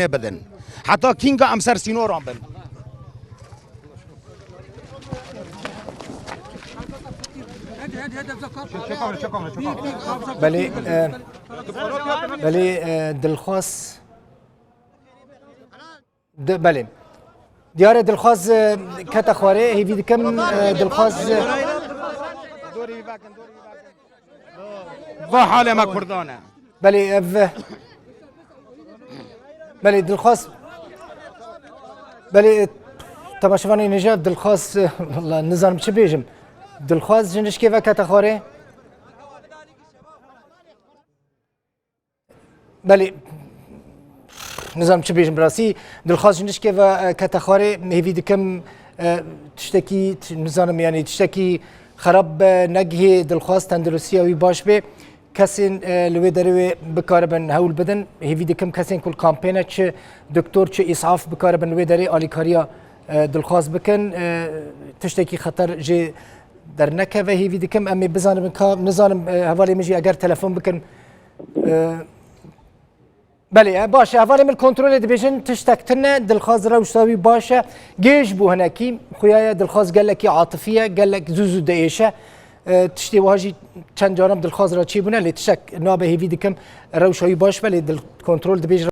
بدن حتی کینگا ام سر سینوران بن بله دلخواست بله دیار دلخواست کت خواره هیوی دکم دلخواست و حال ما کردانه بله بله دلخواست بله تماشاوانی نجات دلخواست والله نظام چه بیجم دلخواست جنش که وقت خواره بله نظام چه بیجم براسی دلخواست جنش که وقت خواره هیوی دکم تشتکی نظام یعنی تشتکی خراب نگه دلخواست تندرستی اوی باش به کسین لوی دروی بکاربن هول بدن هیوی دکم کسین کل کامپینه چه دکتر چه اسعاف بکاربن لوی دری آلیکاریا دلخواست بکن تشتکی خطر جه در نکه و هیوی دکم امی بزانم نزانم حوالی مجی اگر تلفن بکن بله باشه حوالی من کنترل دبیجن تشتکتنه دلخواست روشتاوی باشه گیش بو هنکی خویای دلخواست گلکی عاطفیه گلک زوزو دایشه تشتی واجی چند جانب دلخواست را چی بونه لی تشک نابه هیوی دکم روشتاوی باش ولی دل کنترل دبیج